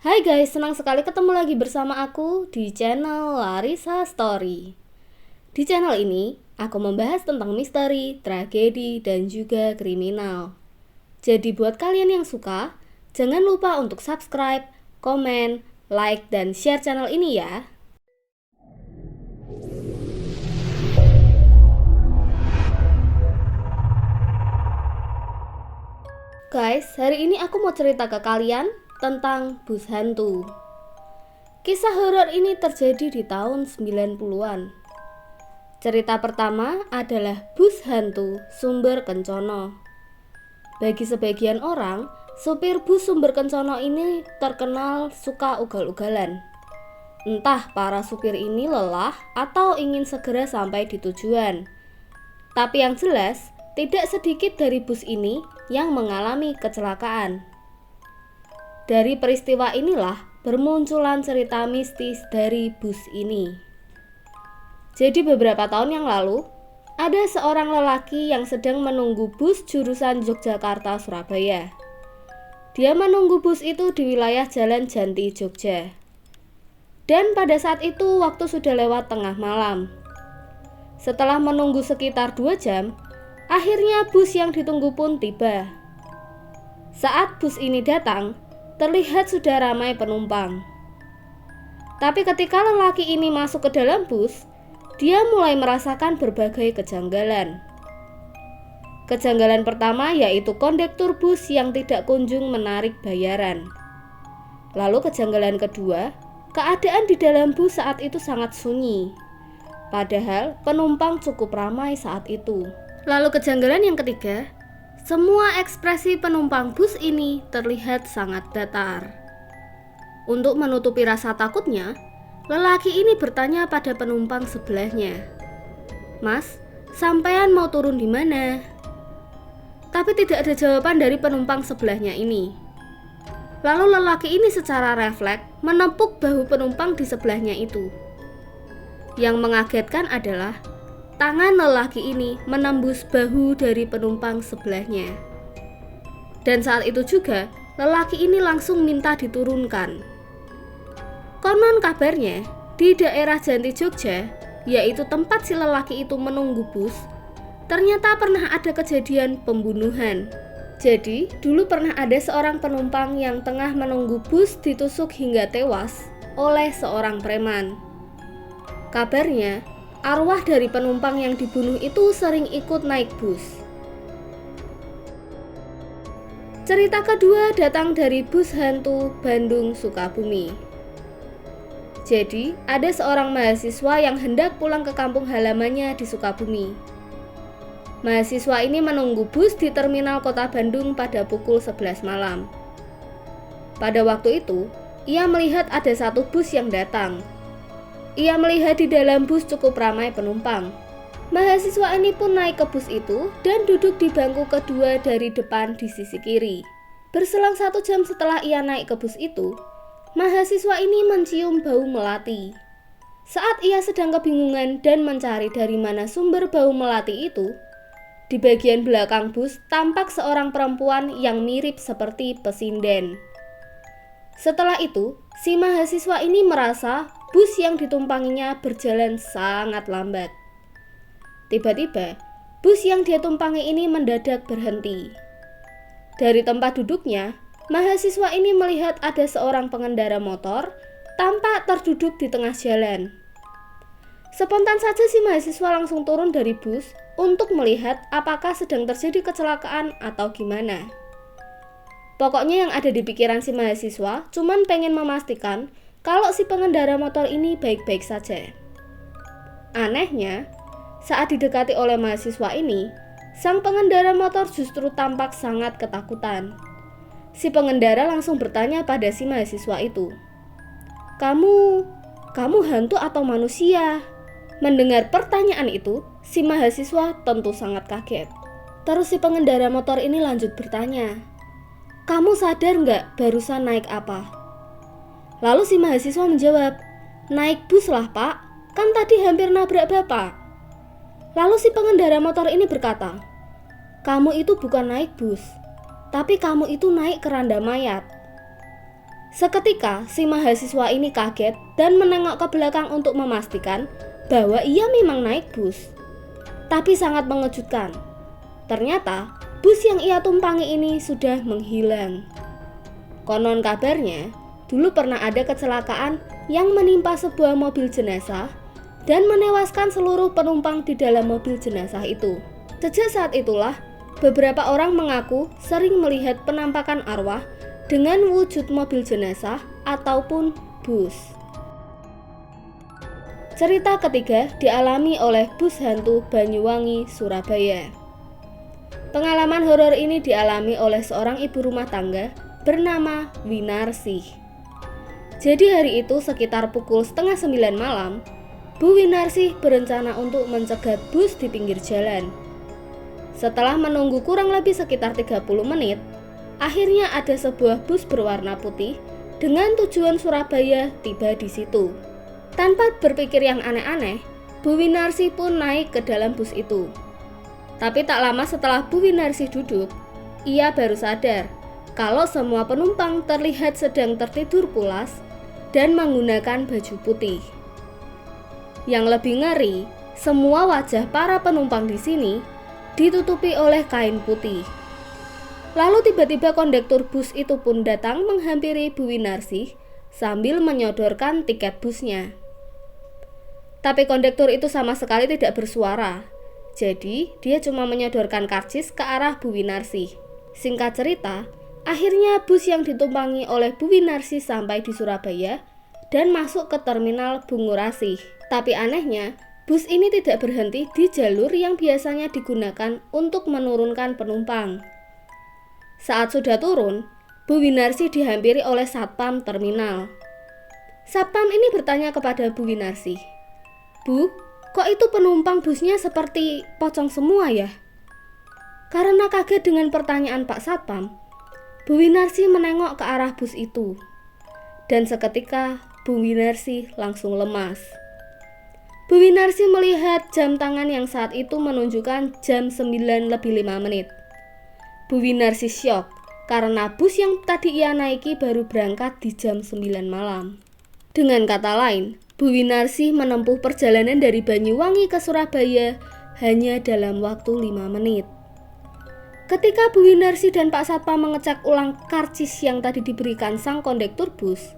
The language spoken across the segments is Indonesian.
Hai guys, senang sekali ketemu lagi bersama aku di channel Larissa Story. Di channel ini, aku membahas tentang misteri, tragedi, dan juga kriminal. Jadi buat kalian yang suka, jangan lupa untuk subscribe, komen, like, dan share channel ini ya. Guys, hari ini aku mau cerita ke kalian tentang bus hantu. Kisah horor ini terjadi di tahun 90-an. Cerita pertama adalah bus hantu Sumber Kencono. Bagi sebagian orang, supir bus Sumber Kencono ini terkenal suka ugal-ugalan. Entah para supir ini lelah atau ingin segera sampai di tujuan. Tapi yang jelas, tidak sedikit dari bus ini yang mengalami kecelakaan. Dari peristiwa inilah bermunculan cerita mistis dari bus ini. Jadi beberapa tahun yang lalu, ada seorang lelaki yang sedang menunggu bus jurusan Yogyakarta-Surabaya. Dia menunggu bus itu di wilayah Jalan Janti, Jogja. Dan pada saat itu waktu sudah lewat tengah malam. Setelah menunggu sekitar 2 jam, akhirnya bus yang ditunggu pun tiba. Saat bus ini datang, terlihat sudah ramai penumpang. Tapi ketika lelaki ini masuk ke dalam bus, dia mulai merasakan berbagai kejanggalan. Kejanggalan pertama yaitu kondektur bus yang tidak kunjung menarik bayaran. Lalu kejanggalan kedua, keadaan di dalam bus saat itu sangat sunyi. Padahal penumpang cukup ramai saat itu. Lalu kejanggalan yang ketiga, semua ekspresi penumpang bus ini terlihat sangat datar. Untuk menutupi rasa takutnya, lelaki ini bertanya pada penumpang sebelahnya, "Mas, sampean mau turun di mana?" Tapi tidak ada jawaban dari penumpang sebelahnya ini. Lalu lelaki ini secara refleks menepuk bahu penumpang di sebelahnya itu. Yang mengagetkan adalah tangan lelaki ini menembus bahu dari penumpang sebelahnya. Dan saat itu juga, lelaki ini langsung minta diturunkan. Konon kabarnya, di daerah Janti Jogja, yaitu tempat si lelaki itu menunggu bus, ternyata pernah ada kejadian pembunuhan. Jadi, dulu pernah ada seorang penumpang yang tengah menunggu bus ditusuk hingga tewas oleh seorang preman. Kabarnya, arwah dari penumpang yang dibunuh itu sering ikut naik bus. Cerita kedua datang dari bus hantu Bandung Sukabumi. Jadi, ada seorang mahasiswa yang hendak pulang ke kampung halamannya di Sukabumi. Mahasiswa ini menunggu bus di terminal kota Bandung pada pukul 11 malam. Pada waktu itu, ia melihat ada satu bus yang datang. Ia melihat di dalam bus cukup ramai penumpang. Mahasiswa ini pun naik ke bus itu dan duduk di bangku kedua dari depan di sisi kiri. Berselang 1 jam setelah ia naik ke bus itu, mahasiswa ini mencium bau melati. Saat ia sedang kebingungan dan mencari dari mana sumber bau melati itu, di bagian belakang bus tampak seorang perempuan yang mirip seperti pesinden. Setelah itu, si mahasiswa ini merasa bus yang ditumpanginya berjalan sangat lambat. Tiba-tiba, bus yang dia tumpangi ini mendadak berhenti. Dari tempat duduknya, mahasiswa ini melihat ada seorang pengendara motor tampak terduduk di tengah jalan. Spontan saja si mahasiswa langsung turun dari bus untuk melihat apakah sedang terjadi kecelakaan atau gimana. Pokoknya yang ada di pikiran si mahasiswa cuman pengen memastikan kalau si pengendara motor ini baik-baik saja. Anehnya, saat didekati oleh mahasiswa ini, sang pengendara motor justru tampak sangat ketakutan. Si pengendara langsung bertanya pada si mahasiswa itu, Kamu hantu atau manusia?" Mendengar pertanyaan itu, si mahasiswa tentu sangat kaget. Terus si pengendara motor ini lanjut bertanya, "Kamu sadar nggak barusan naik apa?" Lalu si mahasiswa menjawab, "Naik bus lah pak, kan tadi hampir nabrak bapak." Lalu si pengendara motor ini berkata, "Kamu itu bukan naik bus, tapi kamu itu naik keranda mayat." Seketika si mahasiswa ini kaget dan menengok ke belakang untuk memastikan bahwa ia memang naik bus. Tapi sangat mengejutkan, ternyata bus yang ia tumpangi ini sudah menghilang. Konon kabarnya, dulu pernah ada kecelakaan yang menimpa sebuah mobil jenazah dan menewaskan seluruh penumpang di dalam mobil jenazah itu. Sejak saat itulah, beberapa orang mengaku sering melihat penampakan arwah dengan wujud mobil jenazah ataupun bus. Cerita ketiga dialami oleh bus hantu Banyuwangi, Surabaya. Pengalaman horor ini dialami oleh seorang ibu rumah tangga bernama Winarsih. Jadi hari itu sekitar pukul 8:30 malam, Bu Winarsih berencana untuk mencegat bus di pinggir jalan. Setelah menunggu kurang lebih sekitar 30 menit, akhirnya ada sebuah bus berwarna putih dengan tujuan Surabaya tiba di situ. Tanpa berpikir yang aneh-aneh, Bu Winarsih pun naik ke dalam bus itu. Tapi tak lama setelah Bu Winarsih duduk, ia baru sadar kalau semua penumpang terlihat sedang tertidur pulas dan menggunakan baju putih. Yang lebih ngeri, semua wajah para penumpang di sini ditutupi oleh kain putih. Lalu tiba-tiba kondektur bus itu pun datang menghampiri Bu Winarsih sambil menyodorkan tiket busnya. Tapi kondektur itu sama sekali tidak bersuara. Jadi dia cuma menyodorkan karcis ke arah Bu Winarsih. Singkat cerita, akhirnya bus yang ditumpangi oleh Bu Winarsih sampai di Surabaya dan masuk ke terminal Bungurasih. Tapi anehnya, bus ini tidak berhenti di jalur yang biasanya digunakan untuk menurunkan penumpang. Saat sudah turun, Bu Winarsih dihampiri oleh satpam terminal. Satpam ini bertanya kepada Bu Winarsih, "Bu, kok itu penumpang busnya seperti pocong semua ya?" Karena kaget dengan pertanyaan Pak Satpam, Bu Winarsih menengok ke arah bus itu. Dan seketika Bu Winarsih langsung lemas. Bu Winarsih melihat jam tangan yang saat itu menunjukkan jam 9:05. Bu Winarsih syok karena bus yang tadi ia naiki baru berangkat di jam 9 malam. Dengan kata lain, Bu Winarsih menempuh perjalanan dari Banyuwangi ke Surabaya hanya dalam waktu 5 menit. Ketika Bu Winarsih dan Pak Satpam mengecek ulang karcis yang tadi diberikan sang kondektur bus,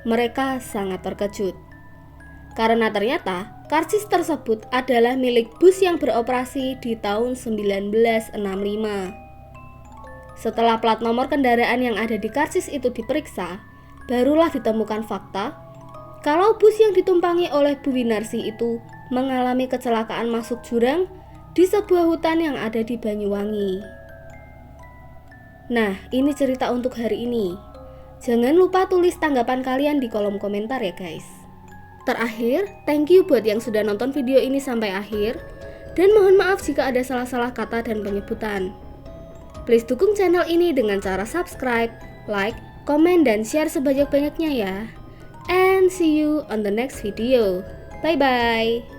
mereka sangat terkejut. Karena ternyata karcis tersebut adalah milik bus yang beroperasi di tahun 1965. Setelah plat nomor kendaraan yang ada di karcis itu diperiksa, barulah ditemukan fakta kalau bus yang ditumpangi oleh Bu Winarsih itu mengalami kecelakaan masuk jurang di sebuah hutan yang ada di Banyuwangi. Nah, ini cerita untuk hari ini. Jangan lupa tulis tanggapan kalian di kolom komentar ya guys. Terakhir, thank you buat yang sudah nonton video ini sampai akhir, dan mohon maaf jika ada salah-salah kata dan penyebutan. Please dukung channel ini dengan cara subscribe, like, komen, dan share sebanyak-banyaknya ya. And see you on the next video. Bye-bye.